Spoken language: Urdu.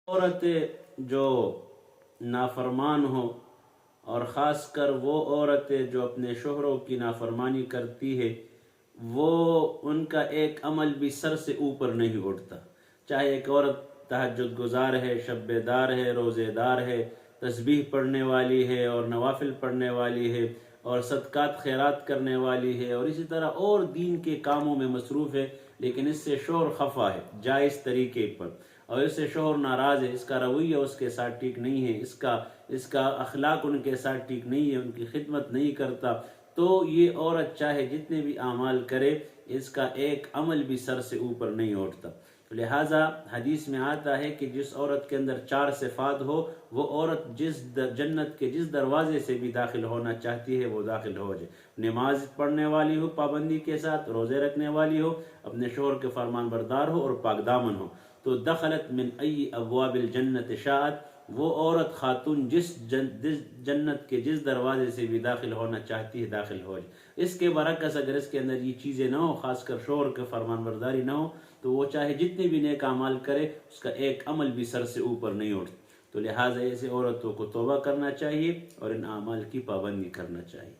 عورتیں جو نافرمان ہوں، اور خاص کر وہ عورتیں جو اپنے شوہروں کی نافرمانی کرتی ہے، وہ ان کا ایک عمل بھی سر سے اوپر نہیں اٹھتا. چاہے ایک عورت تہجد گزار ہے، شب بیدار ہے، روزے دار ہے، تسبیح پڑھنے والی ہے اور نوافل پڑھنے والی ہے اور صدقات خیرات کرنے والی ہے اور اسی طرح اور دین کے کاموں میں مصروف ہے، لیکن اس سے شوہر خفا ہے جائز طریقے پر، اور اس سے شوہر ناراض ہے، اس کا رویہ اس کے ساتھ ٹھیک نہیں ہے، اس کا اخلاق ان کے ساتھ ٹھیک نہیں ہے، ان کی خدمت نہیں کرتا، تو یہ عورت چاہے جتنے بھی اعمال کرے، اس کا ایک عمل بھی سر سے اوپر نہیں اٹھتا. لہٰذا حدیث میں آتا ہے کہ جس عورت کے اندر 4 صفات ہو، وہ عورت جنت کے جس دروازے سے بھی داخل ہونا چاہتی ہے وہ داخل ہو جائے. نماز پڑھنے والی ہو پابندی کے ساتھ، روزے رکھنے والی ہو، اپنے شوہر کے فرمان بردار ہو اور پاک دامن ہو، تو دخلت من ای ابواب الجنت شاءت، وہ عورت خاتون جس جنت کے جس دروازے سے بھی داخل ہونا چاہتی ہے داخل ہو جائے. اس کے برعکس اگر اس کے اندر یہ چیزیں نہ ہو، خاص کر شوہر کے فرمان برداری نہ ہو، تو وہ چاہے جتنے بھی نیک اعمال کرے، اس کا ایک عمل بھی سر سے اوپر نہیں اٹھتا. تو لہٰذا ایسے عورتوں کو توبہ کرنا چاہیے اور ان اعمال کی پابندی کرنا چاہیے.